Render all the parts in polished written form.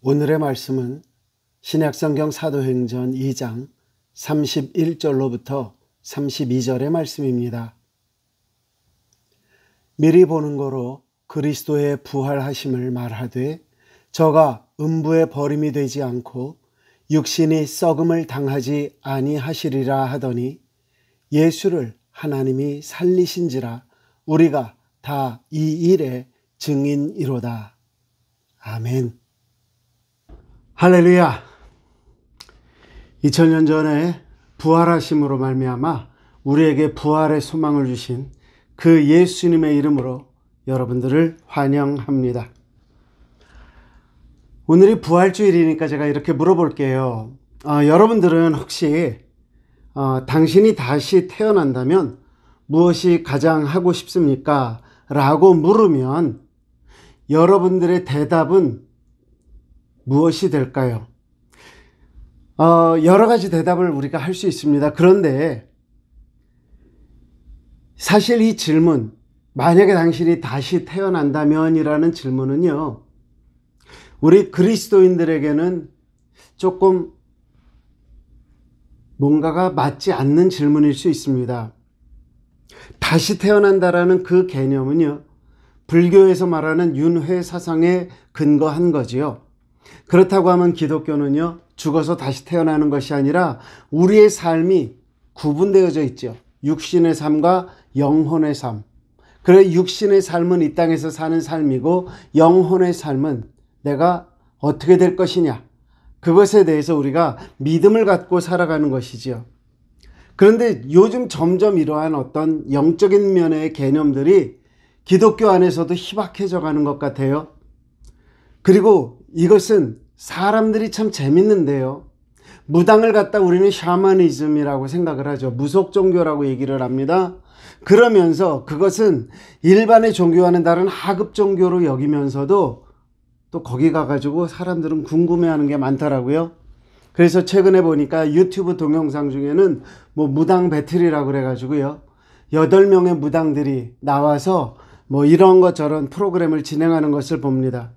오늘의 말씀은 신약성경 사도행전 2장 31절로부터 32절의 말씀입니다. 미리 보는 거로 그리스도의 부활하심을 말하되 저가 음부의 버림이 되지 않고 육신이 썩음을 당하지 아니하시리라 하더니 예수를 하나님이 살리신지라 우리가 다 이 일의 증인이로다. 아멘. 할렐루야. 2000년 전에 부활하심으로 말미암아 우리에게 부활의 소망을 주신 그 예수님의 이름으로 여러분들을 환영합니다. 오늘이 부활주일이니까 제가 이렇게 물어볼게요. 여러분들은 혹시 당신이 다시 태어난다면 무엇이 가장 하고 싶습니까? 라고 물으면 여러분들의 대답은 무엇이 될까요? 여러 가지 대답을 우리가 할 수 있습니다. 그런데 사실 이 질문, 만약에 당신이 다시 태어난다면 이라는 질문은요, 우리 그리스도인들에게는 조금 뭔가가 맞지 않는 질문일 수 있습니다. 다시 태어난다라는 그 개념은요, 불교에서 말하는 윤회 사상에 근거한 거지요. 그렇다고 하면 기독교는요, 죽어서 다시 태어나는 것이 아니라 우리의 삶이 구분되어져 있죠. 육신의 삶과 영혼의 삶. 그래, 육신의 삶은 이 땅에서 사는 삶이고 영혼의 삶은 내가 어떻게 될 것이냐, 그것에 대해서 우리가 믿음을 갖고 살아가는 것이지요. 그런데 요즘 점점 이러한 어떤 영적인 면의 개념들이 기독교 안에서도 희박해져 가는 것 같아요. 그리고 이것은 사람들이 참 재밌는데요, 무당을 갖다 우리는 샤머니즘이라고 생각을 하죠. 무속 종교라고 얘기를 합니다. 그러면서 그것은 일반의 종교와는 다른 하급 종교로 여기면서도 또 거기 가가지고 사람들은 궁금해하는 게 많더라고요. 그래서 최근에 보니까 유튜브 동영상 중에는 무당 배틀이라고 그래가지고요, 8명의 무당들이 나와서 이런 것 저런 프로그램을 진행하는 것을 봅니다.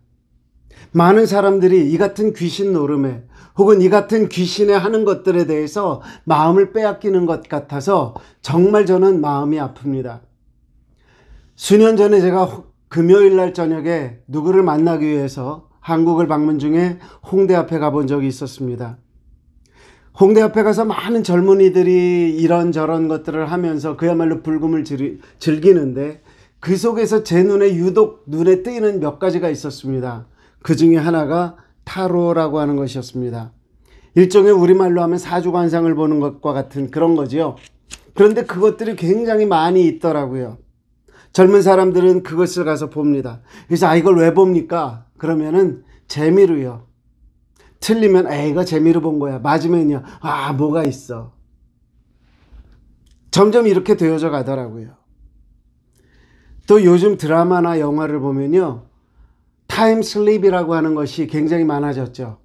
많은 사람들이 이 같은 귀신 노름에 혹은 이 같은 귀신의 하는 것들에 대해서 마음을 빼앗기는 것 같아서 정말 저는 마음이 아픕니다. 수년 전에 제가 금요일 날 저녁에 누구를 만나기 위해서 한국을 방문 중에 홍대 앞에 가본 적이 있었습니다. 홍대 앞에 가서 많은 젊은이들이 이런저런 것들을 하면서 그야말로 불금을 즐기는데 그 속에서 제 눈에 유독 눈에 띄는 몇 가지가 있었습니다. 그 중에 하나가 타로라고 하는 것이었습니다. 일종의 우리말로 하면 사주관상을 보는 것과 같은 그런 거지요. 그런데 그것들이 굉장히 많이 있더라고요. 젊은 사람들은 그것을 가서 봅니다. 그래서 이걸 왜 봅니까? 그러면은 재미로요. 틀리면 이거 재미로 본 거야. 맞으면요, 뭐가 있어. 점점 이렇게 되어져 가더라고요. 또 요즘 드라마나 영화를 보면요, 타임슬립이라고 하는 것이 굉장히 많아졌죠.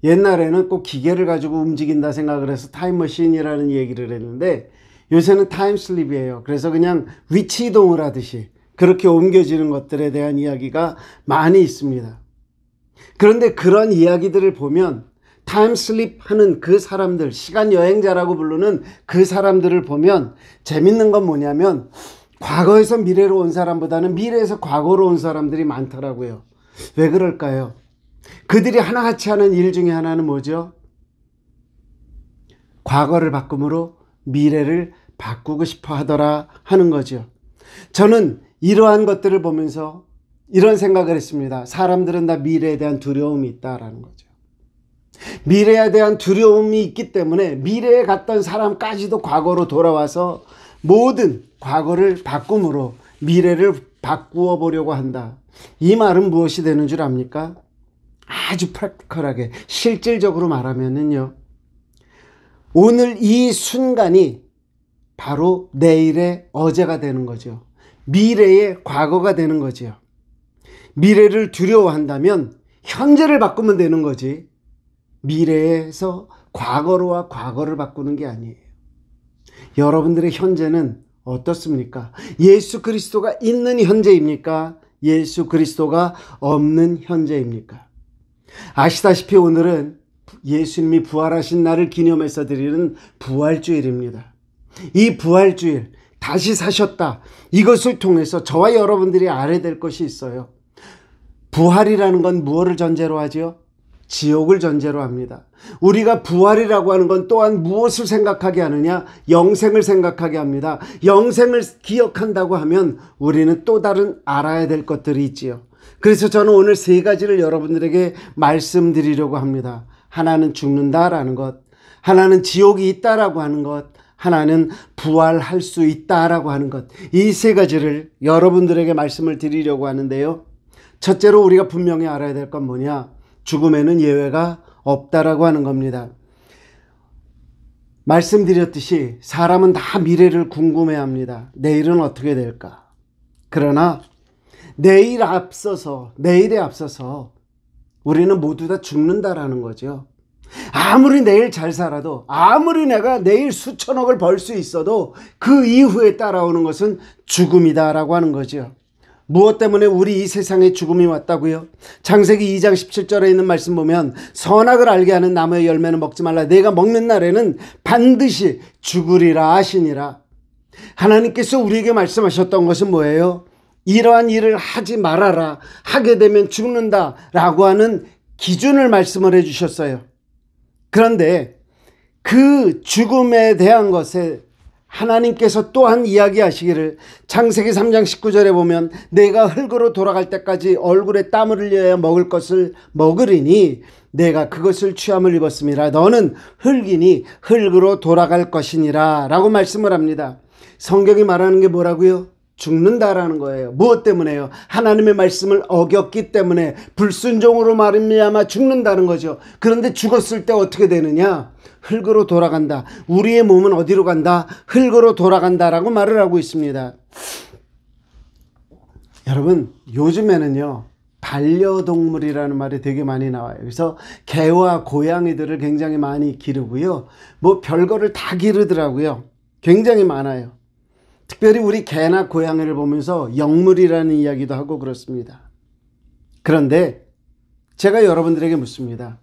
옛날에는 꼭 기계를 가지고 움직인다 생각을 해서 타임머신이라는 얘기를 했는데 요새는 타임슬립이에요. 그래서 그냥 위치 이동을 하듯이 그렇게 옮겨지는 것들에 대한 이야기가 많이 있습니다. 그런데 그런 이야기들을 보면 타임슬립 하는 그 사람들, 시간 여행자라고 부르는 그 사람들을 보면 재밌는 건 뭐냐면 과거에서 미래로 온 사람보다는 미래에서 과거로 온 사람들이 많더라고요. 왜 그럴까요? 그들이 하나같이 하는 일 중에 하나는 뭐죠? 과거를 바꿈으로 미래를 바꾸고 싶어 하더라 하는 거죠. 저는 이러한 것들을 보면서 이런 생각을 했습니다. 사람들은 다 미래에 대한 두려움이 있다라는 거죠. 미래에 대한 두려움이 있기 때문에 미래에 갔던 사람까지도 과거로 돌아와서 모든 과거를 바꿈으로 미래를 바꾸어 보려고 한다. 이 말은 무엇이 되는 줄 압니까? 아주 프랙티컬하게 실질적으로 말하면은요, 오늘 이 순간이 바로 내일의 어제가 되는 거죠. 미래의 과거가 되는 거죠. 미래를 두려워한다면 현재를 바꾸면 되는 거지, 미래에서 과거로와 과거를 바꾸는 게 아니에요. 여러분들의 현재는 어떻습니까? 예수 그리스도가 있는 현재입니까? 예수 그리스도가 없는 현재입니까? 아시다시피 오늘은 예수님이 부활하신 날을 기념해서 드리는 부활주일입니다. 이 부활주일, 다시 사셨다, 이것을 통해서 저와 여러분들이 알아야 될 것이 있어요. 부활이라는 건 무엇을 전제로 하지요? 지옥을 전제로 합니다. 우리가 부활이라고 하는 건 또한 무엇을 생각하게 하느냐? 영생을 생각하게 합니다. 영생을 기억한다고 하면 우리는 또 다른 알아야 될 것들이 있지요. 그래서 저는 오늘 세 가지를 여러분들에게 말씀드리려고 합니다. 하나는 죽는다라는 것, 하나는 지옥이 있다라고 하는 것, 하나는 부활할 수 있다라고 하는 것. 이 세 가지를 여러분들에게 말씀을 드리려고 하는데요. 첫째로 우리가 분명히 알아야 될 건 뭐냐? 죽음에는 예외가 없다라고 하는 겁니다. 말씀드렸듯이 사람은 다 미래를 궁금해합니다. 내일은 어떻게 될까? 그러나 내일에 앞서서 우리는 모두 다 죽는다라는 거죠. 아무리 내일 잘 살아도, 아무리 내가 내일 수천억을 벌 수 있어도 그 이후에 따라오는 것은 죽음이다라고 하는 거죠. 무엇 때문에 우리 이 세상에 죽음이 왔다고요? 창세기 2장 17절에 있는 말씀 보면 선악을 알게 하는 나무의 열매는 먹지 말라. 내가 먹는 날에는 반드시 죽으리라 하시니라. 하나님께서 우리에게 말씀하셨던 것은 뭐예요? 이러한 일을 하지 말아라. 하게 되면 죽는다 라고 하는 기준을 말씀을 해주셨어요. 그런데 그 죽음에 대한 것에 하나님께서 또한 이야기하시기를 창세기 3장 19절에 보면 내가 흙으로 돌아갈 때까지 얼굴에 땀을 흘려야 먹을 것을 먹으리니 내가 그것을 취함을 입었음이라. 너는 흙이니 흙으로 돌아갈 것이니라 라고 말씀을 합니다. 성경이 말하는 게 뭐라고요? 죽는다라는 거예요. 무엇 때문에요? 하나님의 말씀을 어겼기 때문에 불순종으로 말미암아 죽는다는 거죠. 그런데 죽었을 때 어떻게 되느냐? 흙으로 돌아간다. 우리의 몸은 어디로 간다? 흙으로 돌아간다라고 말을 하고 있습니다. 여러분, 요즘에는요 반려동물이라는 말이 되게 많이 나와요. 그래서 개와 고양이들을 굉장히 많이 기르고요, 뭐 별거를 다 기르더라고요. 굉장히 많아요. 특별히 우리 개나 고양이를 보면서 영물이라는 이야기도 하고 그렇습니다. 그런데 제가 여러분들에게 묻습니다.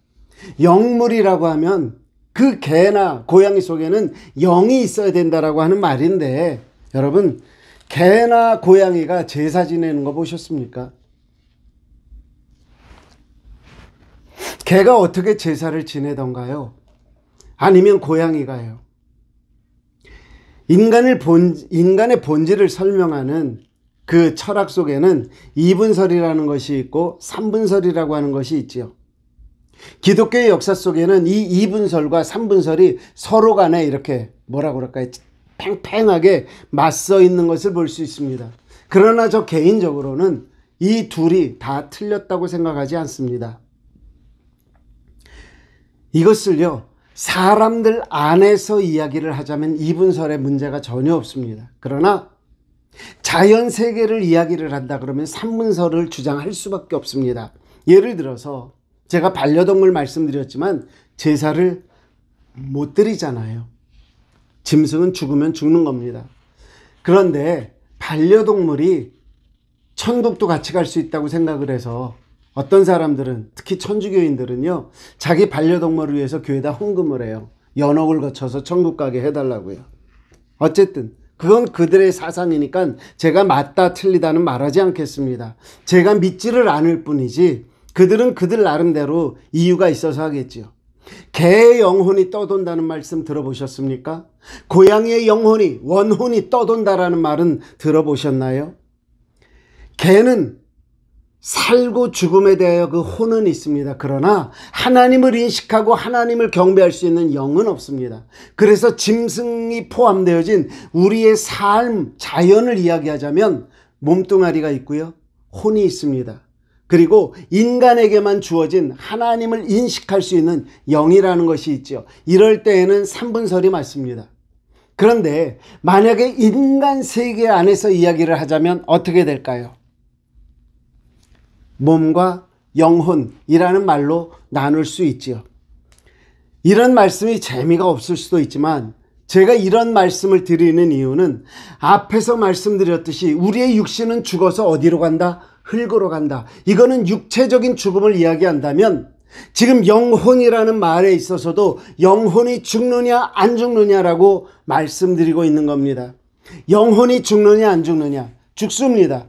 영물이라고 하면 그 개나 고양이 속에는 영이 있어야 된다라고 하는 말인데, 여러분, 개나 고양이가 제사 지내는 거 보셨습니까? 개가 어떻게 제사를 지내던가요? 아니면 고양이가요? 인간의 본질을 설명하는 그 철학 속에는 이분설이라는 것이 있고 삼분설이라고 하는 것이 있지요. 기독교의 역사 속에는 이 이분설과 삼분설이 서로 간에 이렇게 뭐라고 그럴까요? 팽팽하게 맞서 있는 것을 볼 수 있습니다. 그러나 저 개인적으로는 이 둘이 다 틀렸다고 생각하지 않습니다. 이것을요, 사람들 안에서 이야기를 하자면 이분설에 문제가 전혀 없습니다. 그러나 자연 세계를 이야기를 한다 그러면 삼분설을 주장할 수밖에 없습니다. 예를 들어서 제가 반려동물 말씀드렸지만 제사를 못 드리잖아요. 짐승은 죽으면 죽는 겁니다. 그런데 반려동물이 천국도 같이 갈 수 있다고 생각을 해서 어떤 사람들은, 특히 천주교인들은요, 자기 반려동물을 위해서 교회에다 헌금을 해요. 연옥을 거쳐서 천국 가게 해달라고요. 어쨌든 그건 그들의 사상이니까 제가 맞다 틀리다는 말하지 않겠습니다. 제가 믿지를 않을 뿐이지 그들은 그들 나름대로 이유가 있어서 하겠지요. 개의 영혼이 떠돈다는 말씀 들어보셨습니까? 고양이의 영혼이, 원혼이 떠돈다라는 말은 들어보셨나요? 개는 살고 죽음에 대하여 그 혼은 있습니다. 그러나 하나님을 인식하고 하나님을 경배할 수 있는 영은 없습니다. 그래서 짐승이 포함되어진 우리의 삶, 자연을 이야기하자면 몸뚱아리가 있고요, 혼이 있습니다. 그리고 인간에게만 주어진 하나님을 인식할 수 있는 영이라는 것이 있죠. 이럴 때에는 삼분설이 맞습니다. 그런데 만약에 인간 세계 안에서 이야기를 하자면 어떻게 될까요? 몸과 영혼이라는 말로 나눌 수 있지요. 이런 말씀이 재미가 없을 수도 있지만 제가 이런 말씀을 드리는 이유는 앞에서 말씀드렸듯이 우리의 육신은 죽어서 어디로 간다? 흙으로 간다. 이거는 육체적인 죽음을 이야기한다면 지금 영혼이라는 말에 있어서도 영혼이 죽느냐 안 죽느냐라고 말씀드리고 있는 겁니다. 영혼이 죽느냐 안 죽느냐? 죽습니다.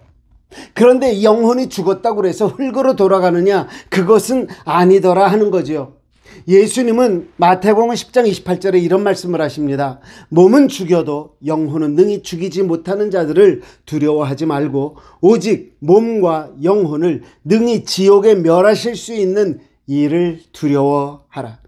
그런데 영혼이 죽었다고 해서 흙으로 돌아가느냐? 그것은 아니더라 하는 거죠. 예수님은 마태복음 10장 28절에 이런 말씀을 하십니다. 몸은 죽여도 영혼은 능히 죽이지 못하는 자들을 두려워하지 말고 오직 몸과 영혼을 능히 지옥에 멸하실 수 있는 이를 두려워하라.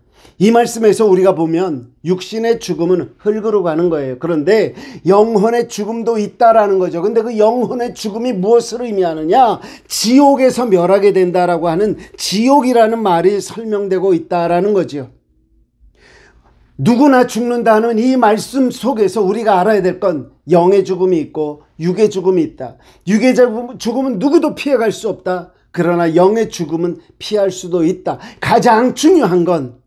이 말씀에서 우리가 보면 육신의 죽음은 흙으로 가는 거예요. 그런데 영혼의 죽음도 있다라는 거죠. 근데 그 영혼의 죽음이 무엇을 의미하느냐? 지옥에서 멸하게 된다라고 하는 지옥이라는 말이 설명되고 있다라는 거죠. 누구나 죽는다는 이 말씀 속에서 우리가 알아야 될 건 영의 죽음이 있고 육의 죽음이 있다. 육의 죽음은 누구도 피해갈 수 없다. 그러나 영의 죽음은 피할 수도 있다. 가장 중요한 건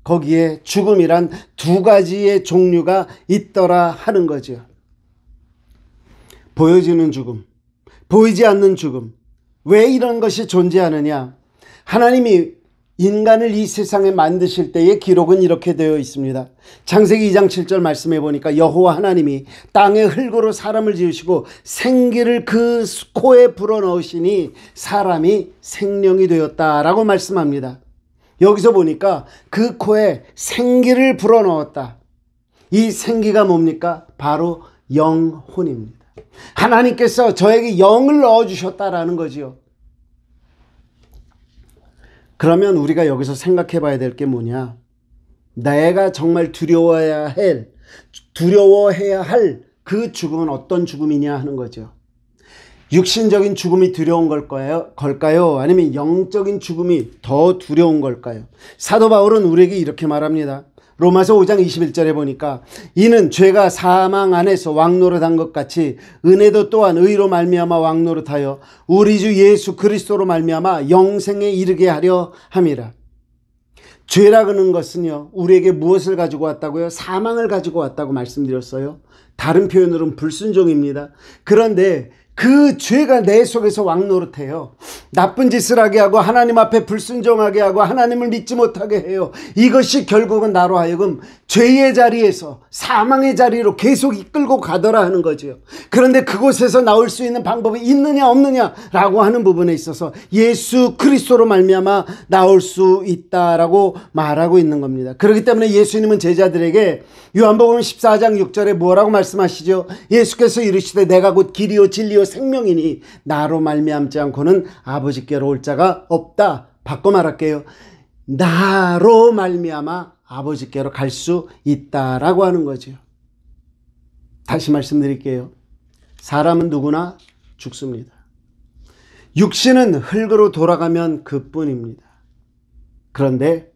거기에 죽음이란 두 가지의 종류가 있더라 하는 거죠. 보여지는 죽음, 보이지 않는 죽음. 왜 이런 것이 존재하느냐? 하나님이 인간을 이 세상에 만드실 때의 기록은 이렇게 되어 있습니다. 창세기 2장 7절 말씀해 보니까 여호와 하나님이 땅의 흙으로 사람을 지으시고 생기를 그 코에 불어넣으시니 사람이 생명이 되었다라고 말씀합니다. 여기서 보니까 그 코에 생기를 불어넣었다. 이 생기가 뭡니까? 바로 영혼입니다. 하나님께서 저에게 영을 넣어주셨다라는 거지요. 그러면 우리가 여기서 생각해 봐야 될 게 뭐냐? 내가 정말 두려워해야 할 그 죽음은 어떤 죽음이냐 하는 거죠. 육신적인 죽음이 두려운 걸까요? 아니면 영적인 죽음이 더 두려운 걸까요? 사도 바울은 우리에게 이렇게 말합니다. 로마서 5장 21절에 보니까 이는 죄가 사망 안에서 왕노릇한 것 같이 은혜도 또한 의로 말미암아 왕노릇하여 우리 주 예수 그리스도로 말미암아 영생에 이르게 하려 함이라. 죄라는 것은요, 우리에게 무엇을 가지고 왔다고요? 사망을 가지고 왔다고 말씀드렸어요. 다른 표현으로는 불순종입니다. 그런데 그 죄가 내 속에서 왕노릇해요. 나쁜 짓을 하게 하고 하나님 앞에 불순종하게 하고 하나님을 믿지 못하게 해요. 이것이 결국은 나로 하여금 죄의 자리에서 사망의 자리로 계속 이끌고 가더라 하는 거죠. 그런데 그곳에서 나올 수 있는 방법이 있느냐 없느냐라고 하는 부분에 있어서 예수 그리스도로 말미암아 나올 수 있다라고 말하고 있는 겁니다. 그렇기 때문에 예수님은 제자들에게 요한복음 14장 6절에 뭐라고 말씀하시죠? 예수께서 이르시되 내가 곧 길이요 진리요 생명이니 나로 말미암지 않고는 아버지께로 올 자가 없다. 바꿔 말할게요. 나로 말미암아 아버지께로 갈 수 있다라고 하는 거죠. 다시 말씀드릴게요. 사람은 누구나 죽습니다. 육신은 흙으로 돌아가면 그뿐입니다. 그런데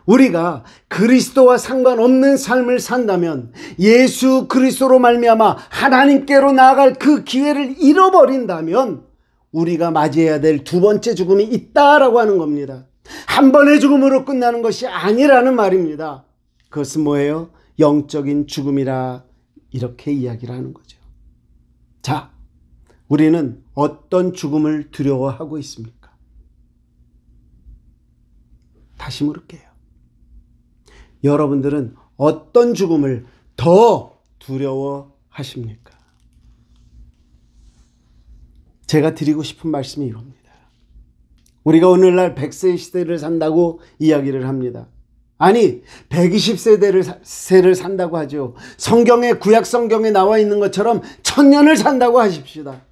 우리가 그리스도와 상관없는 삶을 산다면 예수 그리스도로 말미암아 하나님께로 나아갈 그 기회를 잃어버린다면 우리가 맞이해야 될 두 번째 죽음이 있다라고 하는 겁니다. 한 번의 죽음으로 끝나는 것이 아니라는 말입니다. 그것은 뭐예요? 영적인 죽음이라 이렇게 이야기를 하는 거죠. 자, 우리는 어떤 죽음을 두려워하고 있습니까? 다시 물을게요. 여러분들은 어떤 죽음을 더 두려워하십니까? 제가 드리고 싶은 말씀이 이겁니다. 우리가 오늘날 100세 시대를 산다고 이야기를 합니다. 아니 120세를 산다고 하죠. 구약 성경에 나와 있는 것처럼 1000년을 산다고 하십시다.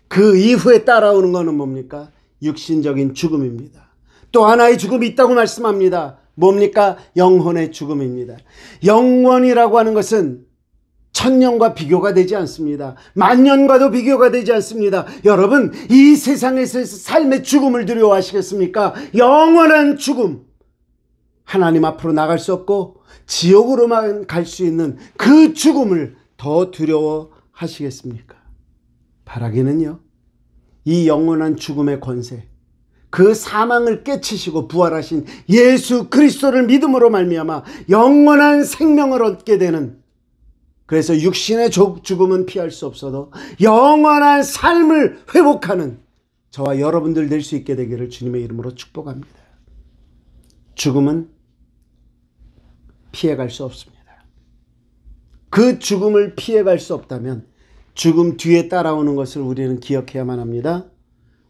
그 이후에 따라오는 것은 뭡니까? 육신적인 죽음입니다. 또 하나의 죽음이 있다고 말씀합니다. 뭡니까? 영혼의 죽음입니다. 영원이라고 하는 것은 1000년과 비교가 되지 않습니다. 10,000년과도 비교가 되지 않습니다. 여러분, 이 세상에서 삶의 죽음을 두려워하시겠습니까? 영원한 죽음, 하나님 앞으로 나갈 수 없고 지옥으로만 갈 수 있는 그 죽음을 더 두려워하시겠습니까? 바라기는요, 이 영원한 죽음의 권세, 그 사망을 깨치시고 부활하신 예수 그리스도를 믿음으로 말미암아 영원한 생명을 얻게 되는, 그래서 육신의 죽음은 피할 수 없어도 영원한 삶을 회복하는 저와 여러분들 될 수 있게 되기를 주님의 이름으로 축복합니다. 죽음은 피해갈 수 없습니다. 그 죽음을 피해갈 수 없다면 죽음 뒤에 따라오는 것을 우리는 기억해야만 합니다.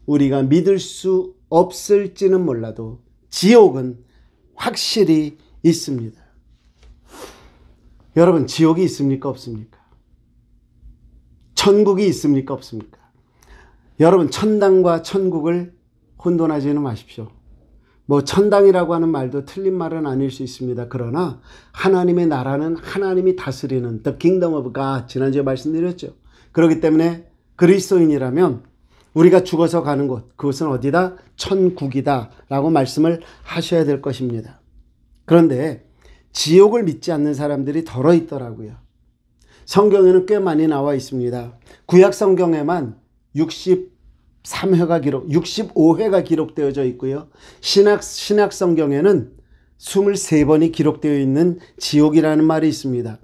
우리가 믿을 수 없을지는 몰라도 지옥은 확실히 있습니다. 여러분, 지옥이 있습니까? 없습니까? 천국이 있습니까? 없습니까? 여러분, 천당과 천국을 혼돈하지는 마십시오. 천당이라고 하는 말도 틀린 말은 아닐 수 있습니다. 그러나 하나님의 나라는 하나님이 다스리는 The Kingdom of God, 지난주에 말씀드렸죠. 그렇기 때문에 그리스도인이라면 우리가 죽어서 가는 곳, 그것은 어디다? 천국이다 라고 말씀을 하셔야 될 것입니다. 그런데 지옥을 믿지 않는 사람들이 덜어 있더라고요. 성경에는 꽤 많이 나와 있습니다. 구약 성경에만 65회가 기록되어져 있고요. 신약 성경에는 23번이 기록되어 있는 지옥이라는 말이 있습니다.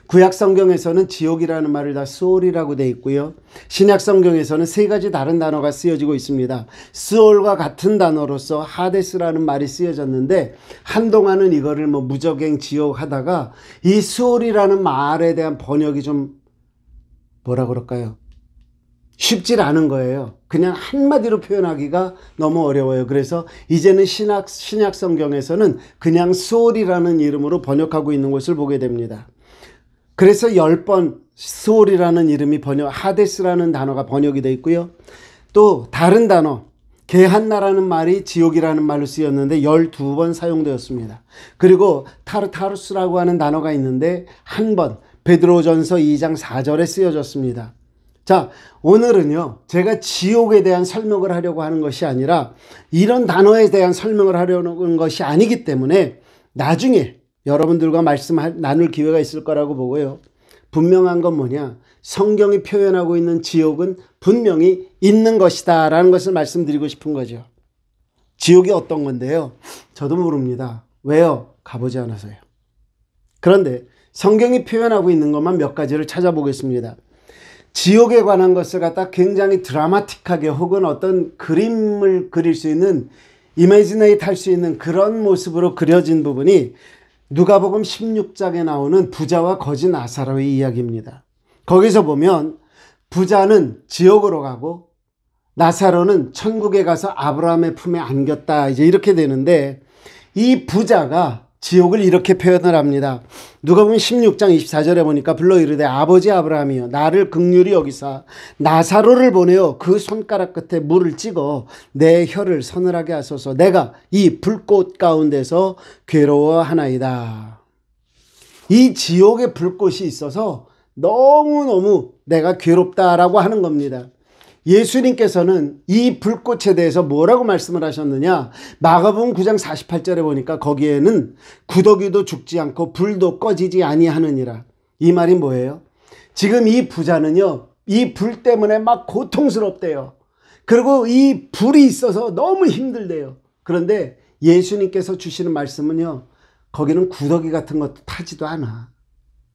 구약 성경에서는 지옥이라는 말을 다 스올이라고 되어 있고요. 신약 성경에서는 3가지 다른 단어가 쓰여지고 있습니다. 스올과 같은 단어로서 하데스라는 말이 쓰여졌는데 한동안은 이거를 무적행 지옥 하다가 이 스올이라는 말에 대한 번역이 좀 뭐라 그럴까요? 쉽지 않은 거예요. 그냥 한마디로 표현하기가 너무 어려워요. 그래서 이제는 신약 성경에서는 그냥 스올이라는 이름으로 번역하고 있는 것을 보게 됩니다. 그래서 10번 스올이라는 이름이 하데스라는 단어가 번역이 되어 있고요. 또 다른 단어, 게한나라는 말이 지옥이라는 말로 쓰였는데 12번 사용되었습니다. 그리고 타르타루스라고 하는 단어가 있는데 한 번, 베드로전서 2장 4절에 쓰여졌습니다. 자, 오늘은요, 제가 지옥에 대한 설명을 하려고 하는 것이 아니라 이런 단어에 대한 설명을 하려는 것이 아니기 때문에 나중에 여러분들과 말씀 나눌 기회가 있을 거라고 보고요. 분명한 건 뭐냐? 성경이 표현하고 있는 지옥은 분명히 있는 것이다 라는 것을 말씀드리고 싶은 거죠. 지옥이 어떤 건데요? 저도 모릅니다. 왜요? 가보지 않아서요. 그런데 성경이 표현하고 있는 것만 몇 가지를 찾아보겠습니다. 지옥에 관한 것을 갖다 굉장히 드라마틱하게 혹은 어떤 그림을 그릴 수 있는, 이미지네이트 할 수 있는 그런 모습으로 그려진 부분이 누가복음 16장에 나오는 부자와 거지 나사로의 이야기입니다. 거기서 보면 부자는 지옥으로 가고 나사로는 천국에 가서 아브라함의 품에 안겼다, 이제 이렇게 되는데 이 부자가 지옥을 이렇게 표현을 합니다. 누가복음 16장 24절에 보니까 불러 이르되 아버지 아브라함이여 나를 긍휼히 여기사 나사로를 보내어 그 손가락 끝에 물을 찍어 내 혀를 서늘하게 하소서. 내가 이 불꽃 가운데서 괴로워하나이다. 이 지옥에 불꽃이 있어서 너무너무 내가 괴롭다라고 하는 겁니다. 예수님께서는 이 불꽃에 대해서 뭐라고 말씀을 하셨느냐? 마가복음 9장 48절에 보니까 거기에는 구더기도 죽지 않고 불도 꺼지지 아니하느니라. 이 말이 뭐예요? 지금 이 부자는요, 이 불 때문에 막 고통스럽대요. 그리고 이 불이 있어서 너무 힘들대요. 그런데 예수님께서 주시는 말씀은요, 거기는 구더기 같은 것도 타지도 않아.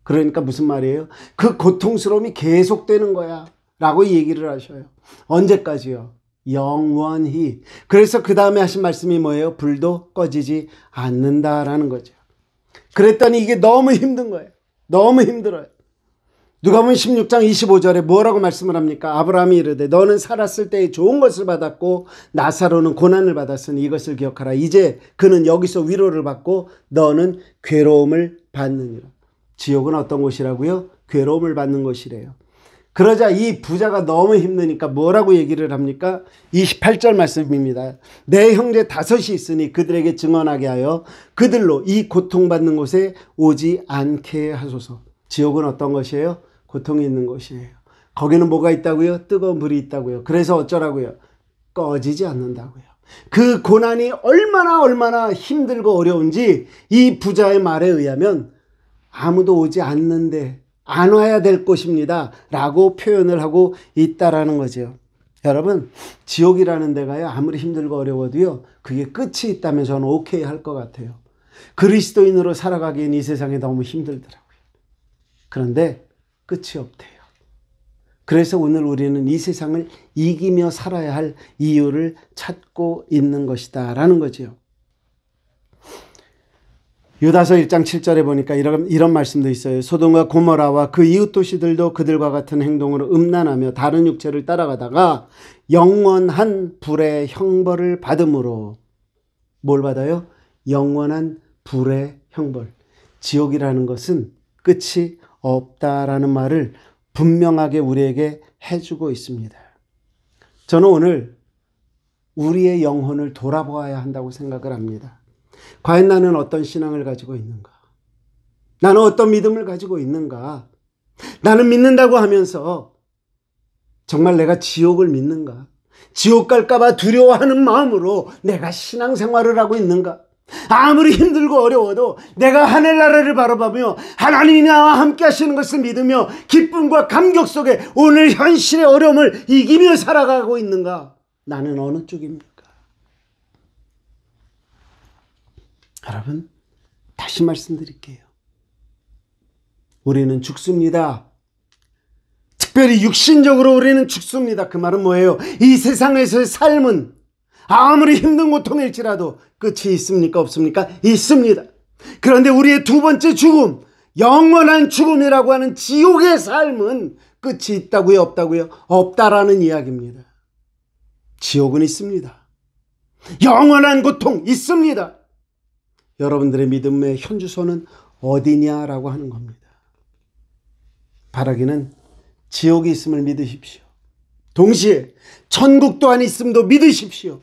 그러니까 무슨 말이에요? 그 고통스러움이 계속되는 거야 라고 얘기를 하셔요. 언제까지요? 영원히. 그래서 그 다음에 하신 말씀이 뭐예요? 불도 꺼지지 않는다라는 거죠. 그랬더니 이게 너무 힘든 거예요. 너무 힘들어요. 누가복음 16장 25절에 뭐라고 말씀을 합니까? 아브라함이 이르되 너는 살았을 때에 좋은 것을 받았고 나사로는 고난을 받았으니 이것을 기억하라. 이제 그는 여기서 위로를 받고 너는 괴로움을 받느니라. 지옥은 어떤 곳이라고요? 괴로움을 받는 곳이래요. 그러자 이 부자가 너무 힘드니까 뭐라고 얘기를 합니까? 28절 말씀입니다. 내 형제 5이 있으니 그들에게 증언하게 하여 그들로 이 고통받는 곳에 오지 않게 하소서. 지옥은 어떤 것이에요? 고통이 있는 곳이에요. 거기는 뭐가 있다고요? 뜨거운 불이 있다고요. 그래서 어쩌라고요? 꺼지지 않는다고요. 그 고난이 얼마나 힘들고 어려운지 이 부자의 말에 의하면 아무도 오지 않는데 안 와야 될 곳입니다 라고 표현을 하고 있다라는 거죠. 여러분, 지옥이라는 데가요, 아무리 힘들고 어려워도요, 그게 끝이 있다면 저는 오케이 할 것 같아요. 그리스도인으로 살아가기엔 이 세상에 너무 힘들더라고요. 그런데 끝이 없대요. 그래서 오늘 우리는 이 세상을 이기며 살아야 할 이유를 찾고 있는 것이다 라는 거죠. 유다서 1장 7절에 보니까 이런 말씀도 있어요. 소돔과 고모라와 그 이웃 도시들도 그들과 같은 행동으로 음란하며 다른 육체를 따라가다가 영원한 불의 형벌을 받음으로. 뭘 받아요? 영원한 불의 형벌. 지옥이라는 것은 끝이 없다라는 말을 분명하게 우리에게 해주고 있습니다. 저는 오늘 우리의 영혼을 돌아보아야 한다고 생각을 합니다. 과연 나는 어떤 신앙을 가지고 있는가? 나는 어떤 믿음을 가지고 있는가? 나는 믿는다고 하면서 정말 내가 지옥을 믿는가? 지옥 갈까봐 두려워하는 마음으로 내가 신앙생활을 하고 있는가? 아무리 힘들고 어려워도 내가 하늘나라를 바라보며 하나님이 나와 함께 하시는 것을 믿으며 기쁨과 감격 속에 오늘 현실의 어려움을 이기며 살아가고 있는가? 나는 어느 쪽입니까? 여러분, 다시 말씀드릴게요. 우리는 죽습니다. 특별히 육신적으로 우리는 죽습니다. 그 말은 뭐예요? 이 세상에서의 삶은 아무리 힘든 고통일지라도 끝이 있습니까? 없습니까? 있습니다. 그런데 우리의 두 번째 죽음, 영원한 죽음이라고 하는 지옥의 삶은 끝이 있다고요? 없다고요? 없다라는 이야기입니다. 지옥은 있습니다. 영원한 고통 있습니다. 여러분들의 믿음의 현주소는 어디냐라고 하는 겁니다. 바라기는 지옥이 있음을 믿으십시오. 동시에 천국 또한 있음도 믿으십시오.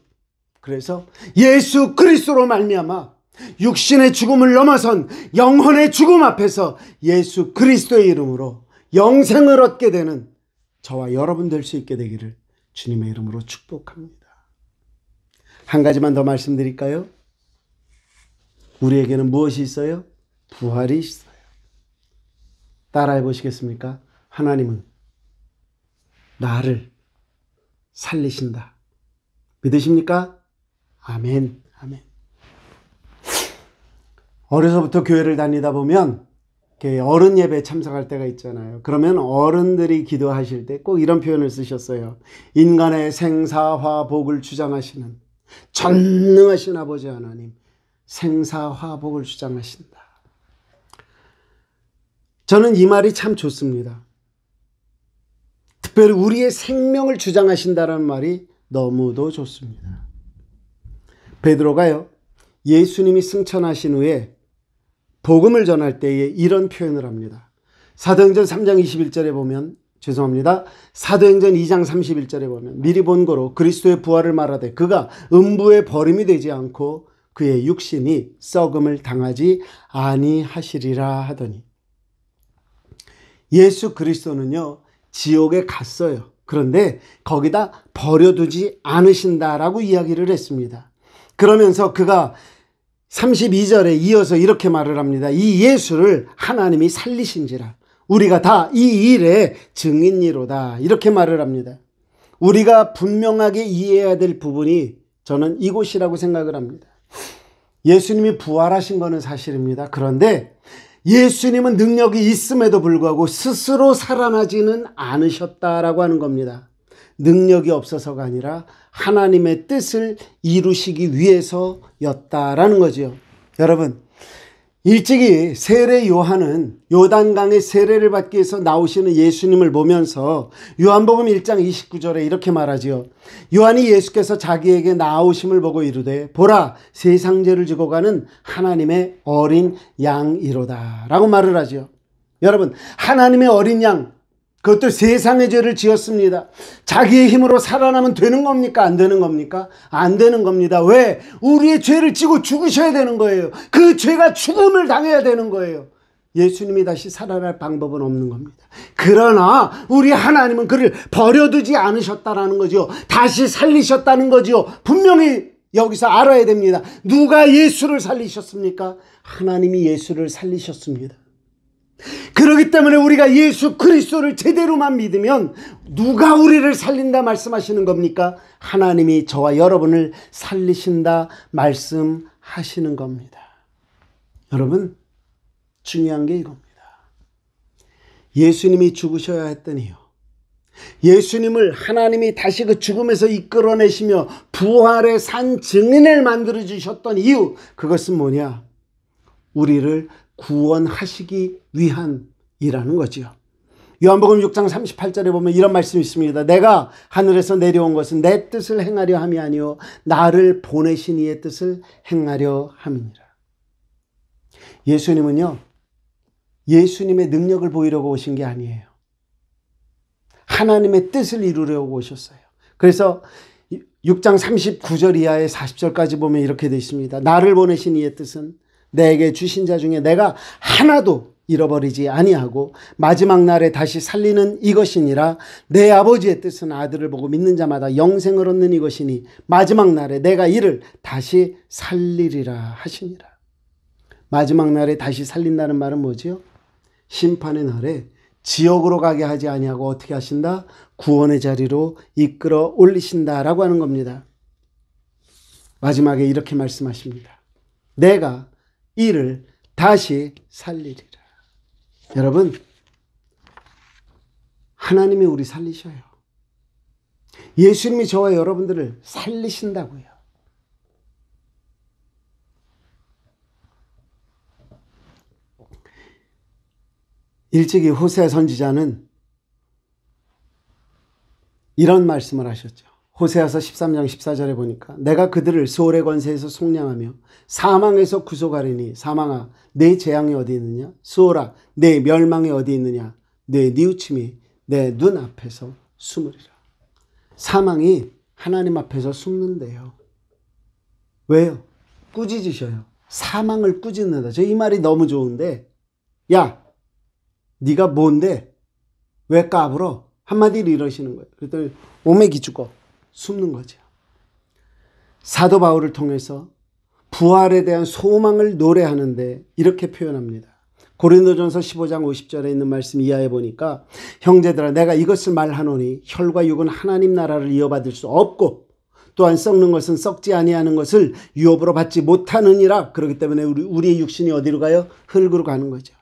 그래서 예수 그리스도로 말미암아 육신의 죽음을 넘어선 영혼의 죽음 앞에서 예수 그리스도의 이름으로 영생을 얻게 되는 저와 여러분 될 수 있게 되기를 주님의 이름으로 축복합니다. 한 가지만 더 말씀드릴까요? 우리에게는 무엇이 있어요? 부활이 있어요. 따라해 보시겠습니까? 하나님은 나를 살리신다. 믿으십니까? 아멘, 아멘. 어려서부터 교회를 다니다 보면 어른 예배에 참석할 때가 있잖아요. 그러면 어른들이 기도하실 때 꼭 이런 표현을 쓰셨어요. 인간의 생사화복을 주장하시는 전능하신 아버지 하나님, 생사화복을 주장하신다. 저는 이 말이 참 좋습니다. 특별히 우리의 생명을 주장하신다는 말이 너무도 좋습니다. 베드로가요, 예수님이 승천하신 후에 복음을 전할 때에 이런 표현을 합니다. 사도행전 3장 21절에 보면, 죄송합니다. 사도행전 2장 31절에 보면 미리 본 거로 그리스도의 부활을 말하되 그가 음부에 버림이 되지 않고 그의 육신이 썩음을 당하지 아니하시리라 하더니, 예수 그리스도는요 지옥에 갔어요. 그런데 거기다 버려두지 않으신다라고 이야기를 했습니다. 그러면서 그가 32절에 이어서 이렇게 말을 합니다. 이 예수를 하나님이 살리신지라 우리가 다 이 일의 증인이로다, 이렇게 말을 합니다. 우리가 분명하게 이해해야 될 부분이 저는 이곳이라고 생각을 합니다. 예수님이 부활하신 것은 사실입니다. 그런데 예수님은 능력이 있음에도 불구하고 스스로 살아나지는 않으셨다라고 하는 겁니다. 능력이 없어서가 아니라 하나님의 뜻을 이루시기 위해서였다라는 거죠. 여러분, 일찍이 세례 요한은 요단강의 세례를 받기 위해서 나오시는 예수님을 보면서 요한복음 1장 29절에 이렇게 말하지요. 요한이 예수께서 자기에게 나오심을 보고 이르되 보라, 세상 죄를 지고 가는 하나님의 어린 양이로다 라고 말을 하죠. 여러분, 하나님의 어린 양, 그것도 세상의 죄를 지었습니다. 자기의 힘으로 살아나면 되는 겁니까? 안 되는 겁니까? 안 되는 겁니다. 왜? 우리의 죄를 지고 죽으셔야 되는 거예요. 그 죄가 죽음을 당해야 되는 거예요. 예수님이 다시 살아날 방법은 없는 겁니다. 그러나 우리 하나님은 그를 버려두지 않으셨다라는 거죠. 다시 살리셨다는 거죠. 분명히 여기서 알아야 됩니다. 누가 예수를 살리셨습니까? 하나님이 예수를 살리셨습니다. 그렇기 때문에 우리가 예수 그리스도를 제대로만 믿으면 누가 우리를 살린다 말씀하시는 겁니까? 하나님이 저와 여러분을 살리신다 말씀하시는 겁니다. 여러분, 중요한 게 이겁니다. 예수님이 죽으셔야 했더니요, 예수님을 하나님이 다시 그 죽음에서 이끌어내시며 부활의 산 증인을 만들어 주셨던 이유, 그것은 뭐냐? 우리를 구원하시기 위함이라는 거지요. 요한복음 6장 38절에 보면 이런 말씀이 있습니다. 내가 하늘에서 내려온 것은 내 뜻을 행하려 함이 아니요 나를 보내신 이의 뜻을 행하려 함이니라. 예수님은요, 예수님의 능력을 보이려고 오신 게 아니에요. 하나님의 뜻을 이루려고 오셨어요. 그래서 6장 39절 이하의 40절까지 보면 이렇게 되어 있습니다. 나를 보내신 이의 뜻은 내게 주신 자 중에 내가 하나도 잃어버리지 아니하고 마지막 날에 다시 살리는 이것이니라. 내 아버지의 뜻은 아들을 보고 믿는 자마다 영생을 얻는 이것이니 마지막 날에 내가 이를 다시 살리리라 하시니라. 마지막 날에 다시 살린다는 말은 뭐지요? 심판의 날에 지옥으로 가게 하지 아니하고 어떻게 하신다? 구원의 자리로 이끌어 올리신다라고 하는 겁니다. 마지막에 이렇게 말씀하십니다. 내가 이를 다시 살리리라. 여러분, 하나님이 우리 살리셔요. 예수님이 저와 여러분들을 살리신다고요. 일찍이 호세아 선지자는 이런 말씀을 하셨죠. 호세아서 13장 14절에 보니까 내가 그들을 소울의 권세에서 속량하며 사망에서 구속하리니 사망아 내 재앙이 어디 있느냐? 수오라 내 멸망이 어디 있느냐? 내 뉘우침이 내 눈앞에서 숨으리라. 사망이 하나님 앞에서 숨는데요. 왜요? 꾸짖으셔요. 사망을 꾸짖는다. 저 이 말이 너무 좋은데, 야 네가 뭔데? 왜 까불어? 한마디로 이러시는 거예요. 그랬더니 오매기 죽어 숨는 거죠. 사도 바울을 통해서 부활에 대한 소망을 노래하는데 이렇게 표현합니다. 고린도전서 15장 50절에 있는 말씀 이하에 보니까 형제들아 내가 이것을 말하노니 혈과 육은 하나님 나라를 이어받을 수 없고 또한 썩는 것은 썩지 아니하는 것을 유업으로 받지 못하느니라. 그렇기 때문에 우리의 육신이 어디로 가요? 흙으로 가는 거죠.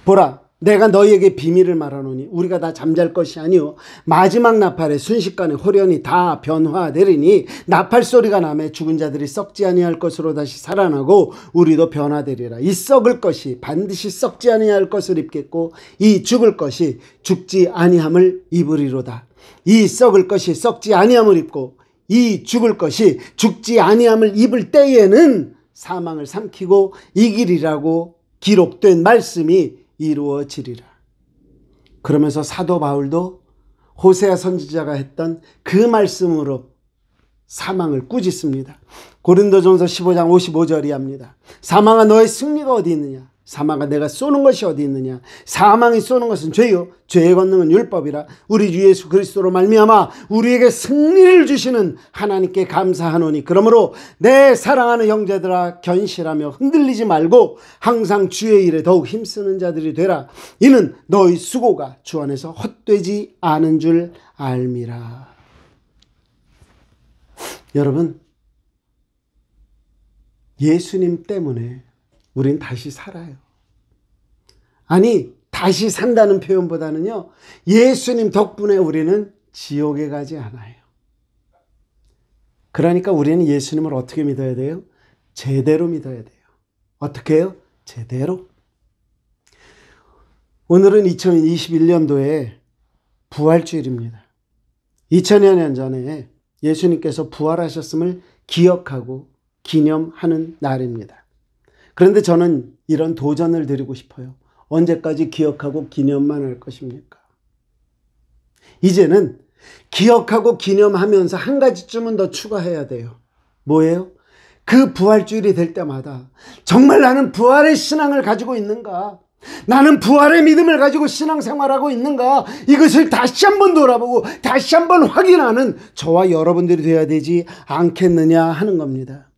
보라 내가 너희에게 비밀을 말하노니 우리가 다 잠잘 것이 아니요 마지막 나팔에 순식간에 호련히 다 변화되리니 나팔 소리가 나매 죽은 자들이 썩지 아니할 것으로 다시 살아나고 우리도 변화되리라. 이 썩을 것이 반드시 썩지 아니할 것을 입겠고 이 죽을 것이 죽지 아니함을 입으리로다. 이 썩을 것이 썩지 아니함을 입고 이 죽을 것이 죽지 아니함을 입을 때에는 사망을 삼키고 이기리라고 기록된 말씀이 이루어지리라. 그러면서 사도 바울도 호세아 선지자가 했던 그 말씀으로 사망을 꾸짖습니다. 고린도전서 15장 55절이 합니다. 사망아 너의 승리가 어디 있느냐? 사망아 내가 쏘는 것이 어디 있느냐? 사망이 쏘는 것은 죄요 죄의 권능은 율법이라. 우리 주 예수 그리스도로 말미암아 우리에게 승리를 주시는 하나님께 감사하노니 그러므로 내 사랑하는 형제들아 견실하며 흔들리지 말고 항상 주의 일에 더욱 힘쓰는 자들이 되라. 이는 너희 수고가 주 안에서 헛되지 않은 줄 알미라. 여러분, 예수님 때문에 우린 다시 살아요. 아니 다시 산다는 표현보다는요 예수님 덕분에 우리는 지옥에 가지 않아요. 그러니까 우리는 예수님을 어떻게 믿어야 돼요? 제대로 믿어야 돼요. 어떻게 해요? 제대로. 오늘은 2021년도에 부활주일입니다. 2000여 년 전에 예수님께서 부활하셨음을 기억하고 기념하는 날입니다. 그런데 저는 이런 도전을 드리고 싶어요. 언제까지 기억하고 기념만 할 것입니까? 이제는 기억하고 기념하면서 한 가지쯤은 더 추가해야 돼요. 뭐예요? 그 부활주일이 될 때마다 정말 나는 부활의 신앙을 가지고 있는가? 나는 부활의 믿음을 가지고 신앙생활하고 있는가? 이것을 다시 한번 돌아보고 다시 한번 확인하는 저와 여러분들이 되어야 되지 않겠느냐 하는 겁니다.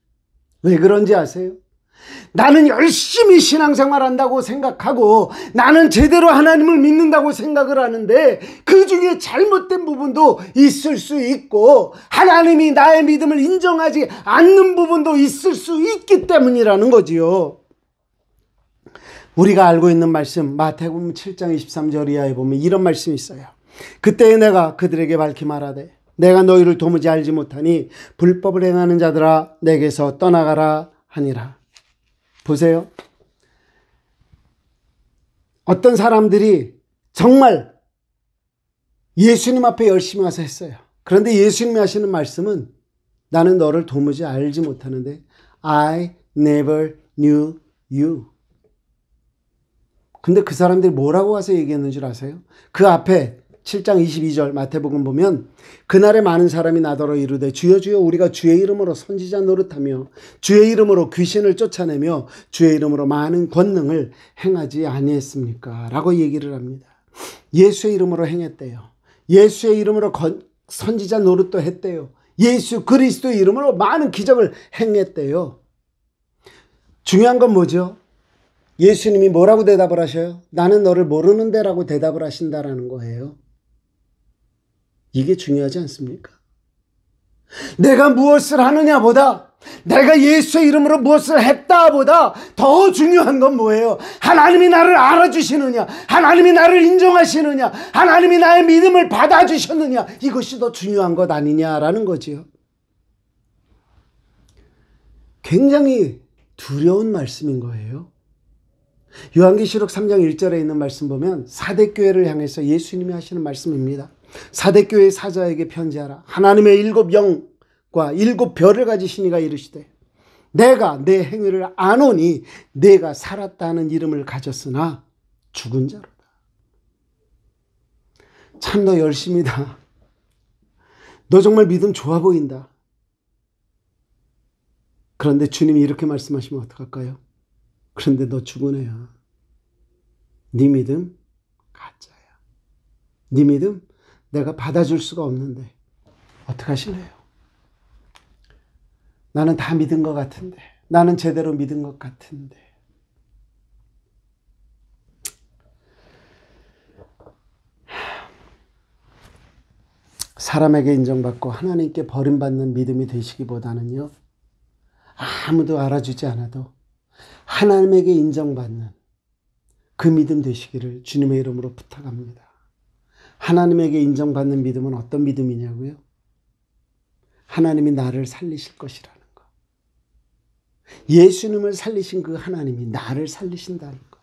왜 그런지 아세요? 나는 열심히 신앙생활 한다고 생각하고 나는 제대로 하나님을 믿는다고 생각을 하는데 그 중에 잘못된 부분도 있을 수 있고 하나님이 나의 믿음을 인정하지 않는 부분도 있을 수 있기 때문이라는 거지요. 우리가 알고 있는 말씀 마태복음 7장 23절 이하에 보면 이런 말씀이 있어요. 그때에 내가 그들에게 밝히 말하되 내가 너희를 도무지 알지 못하니 불법을 행하는 자들아 내게서 떠나가라 하니라. 보세요. 어떤 사람들이 정말 예수님 앞에 열심히 와서 했어요. 그런데 예수님이 하시는 말씀은 나는 너를 도무지 알지 못하는데 I never knew you. 근데 그 사람들이 뭐라고 와서 얘기했는 줄 아세요? 그 앞에 7장 22절 마태복음 보면 그날에 많은 사람이 나더러 이르되 주여 주여 우리가 주의 이름으로 선지자 노릇하며 주의 이름으로 귀신을 쫓아내며 주의 이름으로 많은 권능을 행하지 아니했습니까? 라고 얘기를 합니다. 예수의 이름으로 행했대요. 예수의 이름으로 선지자 노릇도 했대요. 예수 그리스도의 이름으로 많은 기적을 행했대요. 중요한 건 뭐죠? 예수님이 뭐라고 대답을 하셔요? 나는 너를 모르는데 라고 대답을 하신다라는 거예요. 이게 중요하지 않습니까? 내가 무엇을 하느냐 보다, 내가 예수의 이름으로 무엇을 했다 보다 더 중요한 건 뭐예요? 하나님이 나를 알아주시느냐, 하나님이 나를 인정하시느냐, 하나님이 나의 믿음을 받아주셨느냐, 이것이 더 중요한 것 아니냐라는 거지요. 굉장히 두려운 말씀인 거예요. 요한계시록 3장 1절에 있는 말씀 보면 사대교회를 향해서 예수님이 하시는 말씀입니다. 사대교회 사자에게 편지하라. 하나님의 7 영과 7 별을 가지신 이가 이르시되 내가 내 행위를 아노니 내가 살았다는 이름을 가졌으나 죽은 자로다. 참 너 열심이다. 너 정말 믿음 좋아 보인다. 그런데 주님이 이렇게 말씀하시면 어떡할까요? 그런데 너 죽은 애야. 네 믿음 가짜야. 네 믿음 내가 받아줄 수가 없는데 어떡하실래요? 나는 다 믿은 것 같은데, 나는 제대로 믿은 것 같은데. 사람에게 인정받고 하나님께 버림받는 믿음이 되시기보다는요, 아무도 알아주지 않아도 하나님에게 인정받는 그 믿음 되시기를 주님의 이름으로 부탁합니다. 하나님에게 인정받는 믿음은 어떤 믿음이냐고요? 하나님이 나를 살리실 것이라는 거. 예수님을 살리신 그 하나님이 나를 살리신다는 거.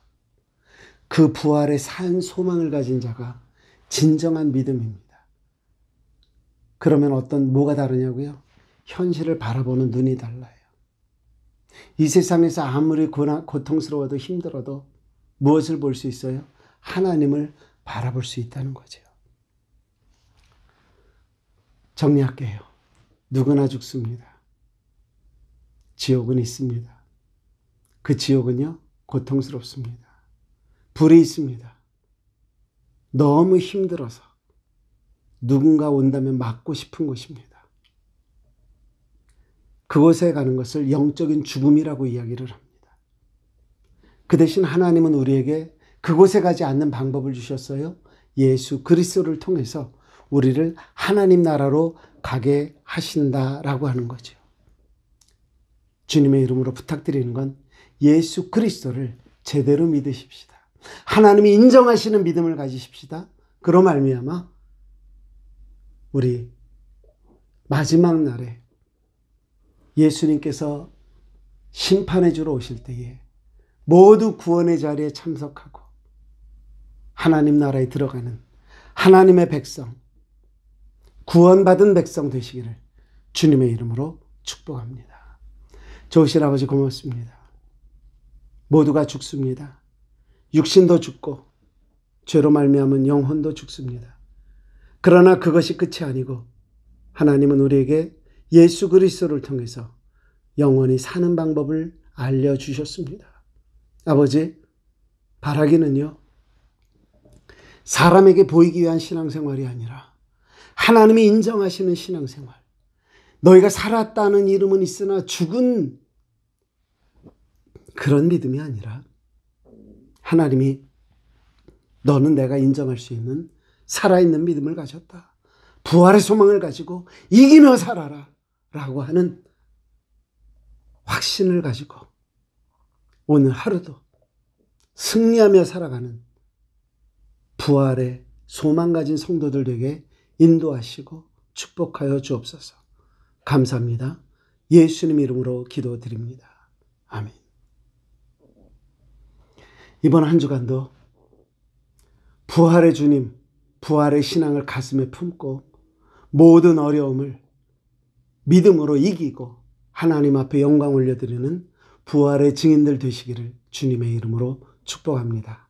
그 부활의 산 소망을 가진 자가 진정한 믿음입니다. 그러면 뭐가 다르냐고요? 현실을 바라보는 눈이 달라요. 이 세상에서 아무리 고통스러워도 힘들어도 무엇을 볼 수 있어요? 하나님을 바라볼 수 있다는 거죠. 정리할게요. 누구나 죽습니다. 지옥은 있습니다. 그 지옥은요, 고통스럽습니다. 불이 있습니다. 너무 힘들어서 누군가 온다면 막고 싶은 곳입니다. 그곳에 가는 것을 영적인 죽음이라고 이야기를 합니다. 그 대신 하나님은 우리에게 그곳에 가지 않는 방법을 주셨어요. 예수 그리스도를 통해서 우리를 하나님 나라로 가게 하신다라고 하는 거죠. 주님의 이름으로 부탁드리는 건 예수 그리스도를 제대로 믿으십시다. 하나님이 인정하시는 믿음을 가지십시다. 그로 말미암아 우리 마지막 날에 예수님께서 심판해 주러 오실 때에 모두 구원의 자리에 참석하고 하나님 나라에 들어가는 하나님의 백성, 구원받은 백성 되시기를 주님의 이름으로 축복합니다. 좋으신 아버지 고맙습니다. 모두가 죽습니다. 육신도 죽고 죄로 말미암은 영혼도 죽습니다. 그러나 그것이 끝이 아니고 하나님은 우리에게 예수 그리스도를 통해서 영원히 사는 방법을 알려주셨습니다. 아버지, 바라기는요, 사람에게 보이기 위한 신앙생활이 아니라 하나님이 인정하시는 신앙생활. 너희가 살았다는 이름은 있으나 죽은 그런 믿음이 아니라 하나님이 너는 내가 인정할 수 있는 살아있는 믿음을 가졌다. 부활의 소망을 가지고 이기며 살아라 라고 하는 확신을 가지고 오늘 하루도 승리하며 살아가는 부활의 소망 가진 성도들 되게 인도하시고 축복하여 주옵소서. 감사합니다. 예수님 이름으로 기도드립니다. 아멘. 이번 한 주간도 부활의 주님, 부활의 신앙을 가슴에 품고 모든 어려움을 믿음으로 이기고 하나님 앞에 영광 올려드리는 부활의 증인들 되시기를 주님의 이름으로 축복합니다.